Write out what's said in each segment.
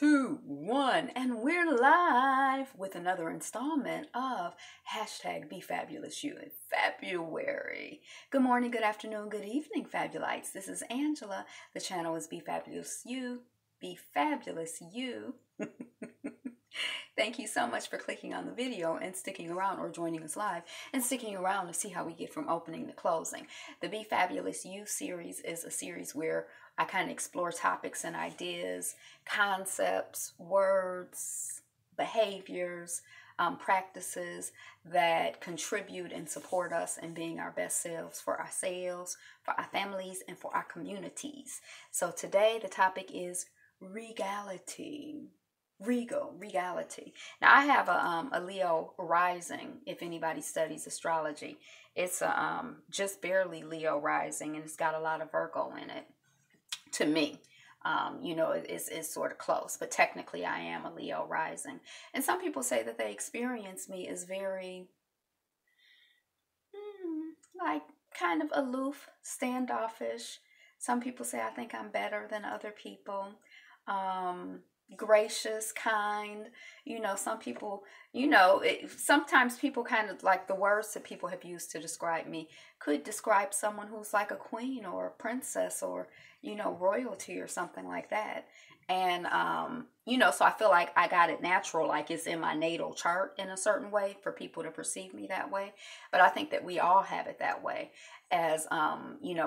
2, 1, and we're live with another installment of hashtag Be Fabulous You in February. Good morning, good afternoon, good evening, Fabulites. This is Angela. The channel is Be Fabulous You. Be Fabulous You. Thank you so much for clicking on the video and sticking around, or joining us live and sticking around to see how we get from opening to closing. The Be Fabulous You series is a series where I kind of explore topics and ideas, concepts, words, behaviors, practices that contribute and support us in being our best selves for ourselves, for our families, and for our communities. So today the topic is regality. Regality. Now I have a Leo rising. If anybody studies astrology, it's just barely Leo rising, and it's got a lot of Virgo in it. To me, it's sort of close, but technically I am a Leo rising. And some people say that they experience me as very, like kind of aloof, standoffish. Some people say I think I'm better than other people. Gracious, kind, some people, sometimes people kind of like the words that people have used to describe me could describe someone who's like a queen or a princess or, royalty or something like that. And, so I feel like I got it natural, like it's in my natal chart in a certain way for people to perceive me that way. But I think that we all have it that way. As,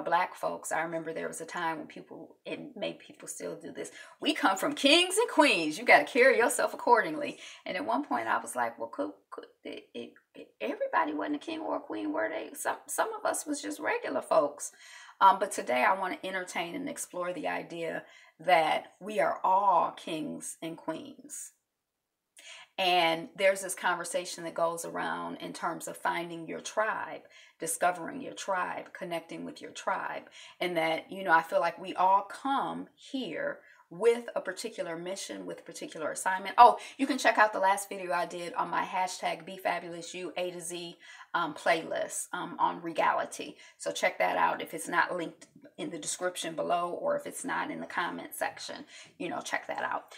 Black folks, I remember there was a time when people, and maybe people still do this, we come from kings and queens. You got to carry yourself accordingly. And at one point I was like, well, could everybody wasn't a king or a queen, were they? Some of us was just regular folks. But today I want to entertain and explore the idea that we are all kings and queens. And there's this conversation that goes around in terms of finding your tribe, discovering your tribe, connecting with your tribe. And that, I feel like we all come here with a particular mission, with a particular assignment. Oh, you can check out the last video I did on my hashtag Be Fabulous You A to Z playlist on Regality. So check that out if it's not linked in the description below, or if it's not in the comment section, check that out.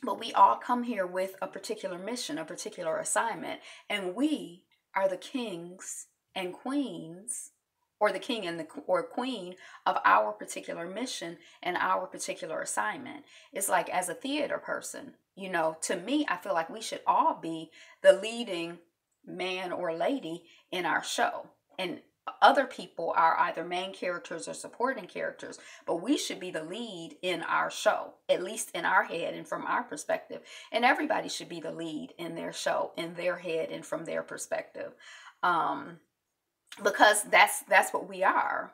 But we all come here with a particular mission, a particular assignment, and we are the kings and queens, or the king and or queen of our particular mission and our particular assignment. It's like, as a theater person, to me, I feel like we should all be the leading man or lady in our show. And other people are either main characters or supporting characters, but we should be the lead in our show, at least in our head and from our perspective. And everybody should be the lead in their show, in their head and from their perspective. Because that's what we are,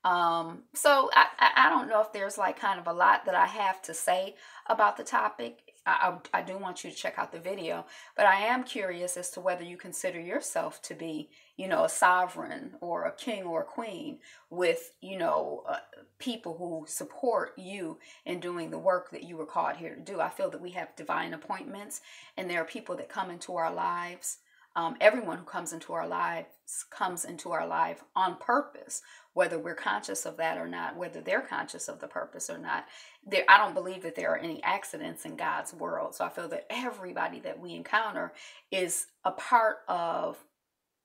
So I don't know if there's like kind of a lot that I have to say about the topic. I do want you to check out the video, but I am curious as to whether you consider yourself to be, a sovereign or a king or a queen with, people who support you in doing the work that you were called here to do. I feel that we have divine appointments, and there are people that come into our lives. Everyone who comes into our lives comes into our life on purpose, whether we're conscious of that or not, whether they're conscious of the purpose or not. I don't believe that there are any accidents in God's world. So I feel that everybody that we encounter is a part of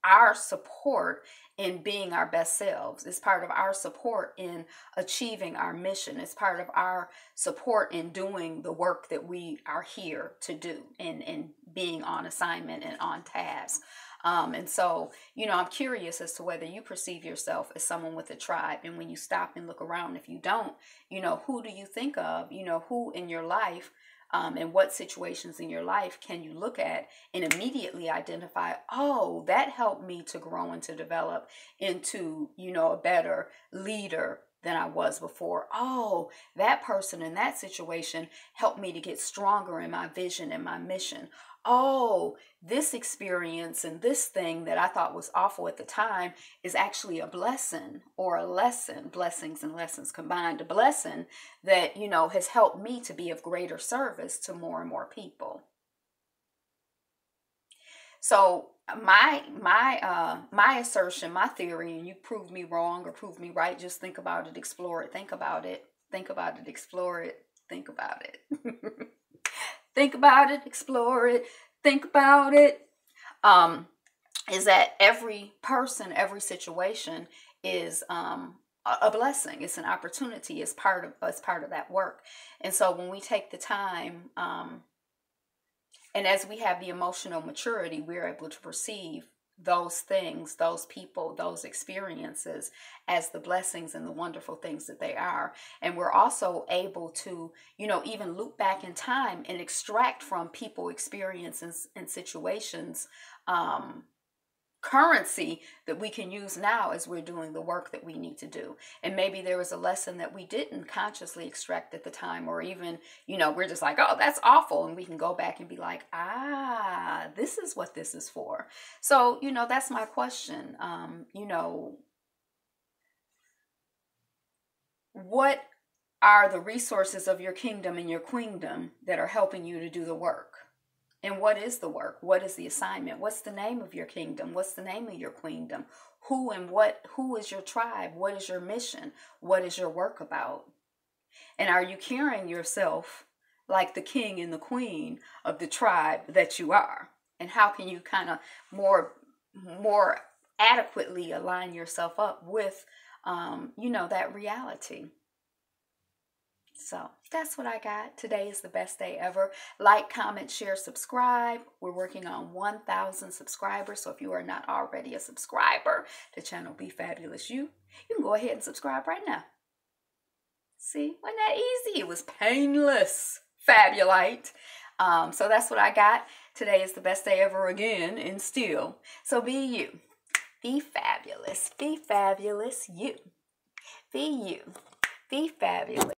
our support in being our best selves. It's part of our support in achieving our mission. It's part of our support in doing the work that we are here to do, and being on assignment and on task. And so, I'm curious as to whether you perceive yourself as someone with a tribe. And when you stop and look around, if you don't, who do you think of? Who in your life, and what situations in your life can you look at and immediately identify, oh, that helped me to grow and to develop into, a better leader than I was before. Oh, that person in that situation helped me to get stronger in my vision and my mission. Oh, this experience and this thing that I thought was awful at the time is actually a blessing or a lesson, blessings and lessons combined, a blessing that, has helped me to be of greater service to more and more people. So my assertion, my theory, and you prove me wrong or prove me right, just think about it, explore it, think about it, explore it, Think about it. Think about it, explore it, think about it. Is that every person, every situation is a blessing. It's an opportunity. It's part of that work. And so when we take the time, and as we have the emotional maturity, we're able to perceive those things, those people, those experiences as the blessings and the wonderful things that they are. And we're also able to, even loop back in time and extract from people, experiences, and situations, currency that we can use now as we're doing the work that we need to do. And maybe there was a lesson that we didn't consciously extract at the time, or even, we're just like, oh, that's awful. And we can go back and be like, this is what this is for. So, that's my question. What are the resources of your kingdom and your queendom that are helping you to do the work? And what is the work? What is the assignment? What's the name of your kingdom? What's the name of your queendom? Who is your tribe? What is your mission? What is your work about? And are you carrying yourself like the king and the queen of the tribe that you are? And how can you kind of more adequately align yourself up with, that reality? So that's what I got. Today is the best day ever. Like, comment, share, subscribe. We're working on 1,000 subscribers. So if you are not already a subscriber to channel Be Fabulous You can go ahead and subscribe right now. See, wasn't that easy? It was painless. Fabulite. So that's what I got. Today is the best day ever again, and still. So be you. Be fabulous. Be fabulous you. Be you. Be fabulous.